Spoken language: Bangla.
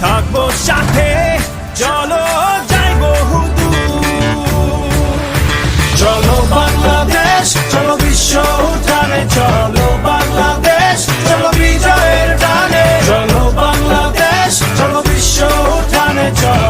থাকবো সাথে, চলো যাই বহুদূর। চলো বাংলাদেশ, চলো বিশ্ব উঠানে, চলো বাংলাদেশ, চলো বিজয়ের টানে। চলো বাংলাদেশ, চলো বিশ্ব উঠানে, চলো